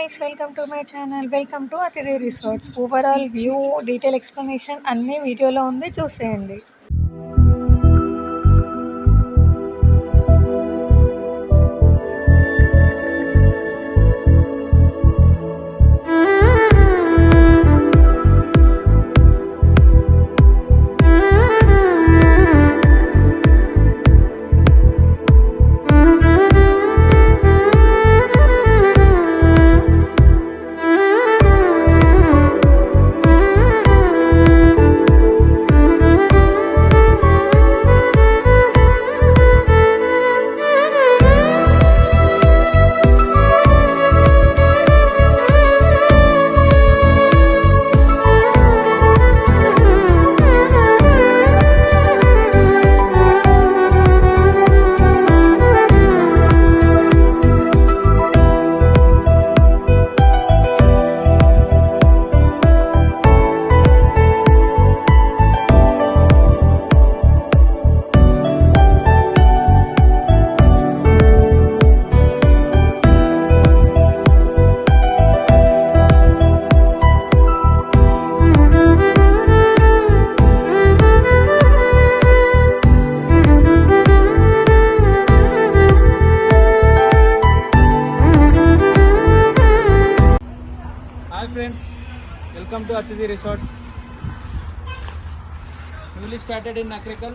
guys, welcome to my channel. Welcome to Atithi Resorts. Overall view, detail explanation అన్ని వీడియోలో ఉంది, చూసేయండి. Hi friends, welcome to Atithi Resorts. Newly started in Nakrikal.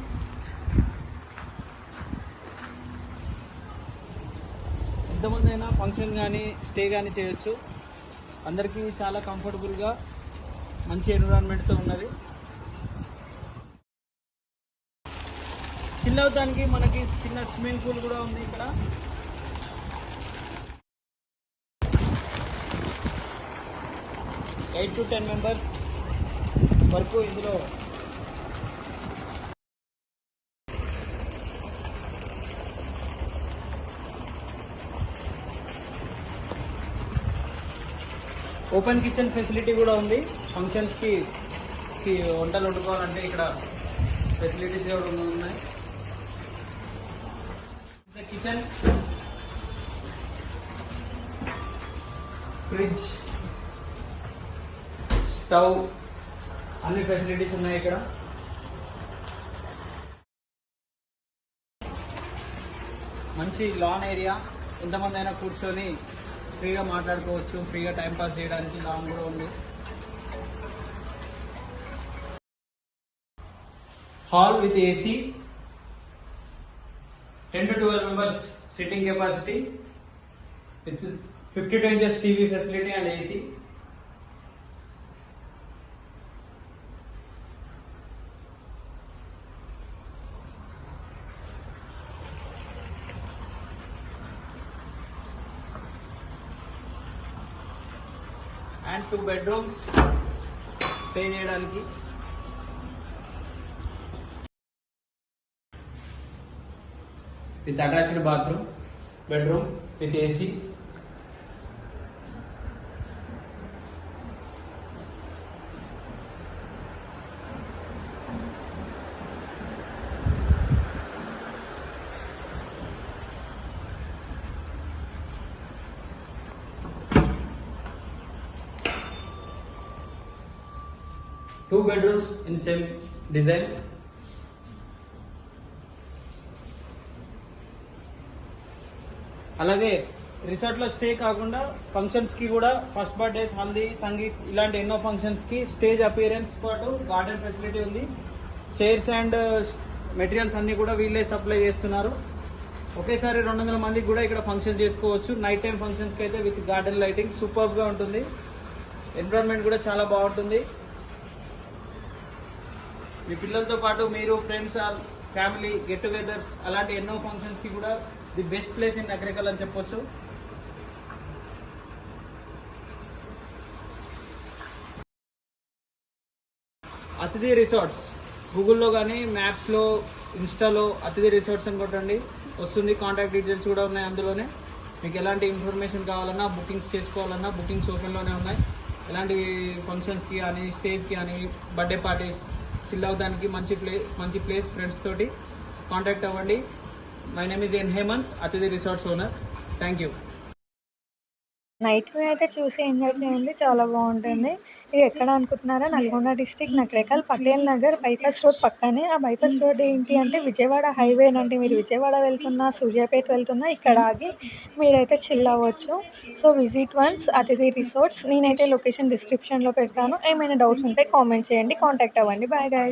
ఎంతమందైనా function కానీ stay కానీ చేయొచ్చు. అందరికీ చాలా కంఫర్టబుల్గా మంచి ఎన్విరాన్మెంట్తో ఉన్నది. చిల్ అవడానికి మనకి చిన్న స్విమ్మింగ్ పూల్ కూడా ఉంది ఇక్కడ. 8 to 10 మెంబర్స్ వరకు ఇందులో ఓపెన్ కిచెన్ ఫెసిలిటీ కూడా ఉంది. ఫంక్షన్స్కి వంటలు వండుకోవాలంటే ఇక్కడ ఫెసిలిటీస్ కూడా ఉన్నాయి. కిచెన్, ఫ్రిడ్జ్, స్టవ్, అన్ని ఫెసిలిటీస్ ఉన్నాయి ఇక్కడ. మంచి లాన్ ఏరియా, ఎంతమంది అయినా కూర్చొని ఫ్రీగా మాట్లాడుకోవచ్చు, ఫ్రీగా టైంపాస్ చేయడానికి లాన్ కూడా ఉంది. Hall with AC, 10 to 12 members sitting capacity with 52 inches TV facility and AC. And 2 bedrooms stay చేయడానికి. With attached bathroom, bedroom with AC. Two bedrooms in same design. అలాగే రిసార్ట్ లో స్టే కాకుండా functions కి కూడా, first birthdays, haldi, sangeet ఇలాంటి ఎన్నో functions కి stage appearance పాటు గార్డెన్ ఫెసిలిటీ ఉంది. చైర్స్ అండ్ మెటీరియల్స్ అన్ని కూడా వీళ్ళే సప్లై చేస్తున్నారు. ఒకేసారి 200 మందికి కూడా ఇక్కడ ఫంక్షన్ చేసుకోవచ్చు. నైట్ టైం ఫంక్షన్స్ కి అయితే విత్ గార్డెన్ లైటింగ్ సూపర్ గా ఉంటుంది. ఎన్విరాన్మెంట్ కూడా చాలా బాగుంటుంది. మీ పిల్లలతో పాటు మీరు friends or family get togethers అలాంటి ఎన్నో ఫంక్షన్స్ కి కూడా the best place in Nakrekal అని చెప్పొచ్చు. అతిథి రిసార్ట్స్ గూగుల్లో కానీ మ్యాప్స్లో, ఇన్స్టాలో అతిథి రిసార్ట్స్ అని కొట్టండి, వస్తుంది. కాంటాక్ట్ డీటెయిల్స్ కూడా ఉన్నాయి అందులోనే. మీకు ఎలాంటి ఇన్ఫర్మేషన్ కావాలన్నా, బుకింగ్స్ చేసుకోవాలన్నా బుకింగ్స్ ఓపెన్లోనే ఉన్నాయి. ఎలాంటి ఫంక్షన్స్కి కానీ, స్టేజ్కి కానీ, బర్త్డే పార్టీస్, చిల్ అవడానికి మంచి ప్లేస్ ఫ్రెండ్స్ తోటి కాంటాక్ట్ అవ్వండి. మై నేమ్ ఈజ్ ఎన్ హేమంత్, అతిథి resorts owner. Thank you. Night view అయితే చూసి ఎంజాయ్ చేయండి. చాలా బాగుంటుంది. ఇది ఎక్కడ అనుకుంటున్నారా? Nalgonda district Nakrekal Patel Nagar bypass road పక్కనే. ఆ బైపాస్ రోడ్ ఏంటి అంటే విజయవాడ హైవేనండి. మీరు విజయవాడ వెళ్తున్నా, సూర్యాపేట వెళ్తున్నా ఇక్కడ ఆగి మీరైతే చిల్ అవ్వచ్చు. So visit once Athidhi resorts. నేనైతే లొకేషన్ డిస్క్రిప్షన్లో పెడతాను. ఏమైనా డౌట్స్ ఉంటే కామెంట్ చేయండి. కాంటాక్ట్ అవ్వండి. Bye guys.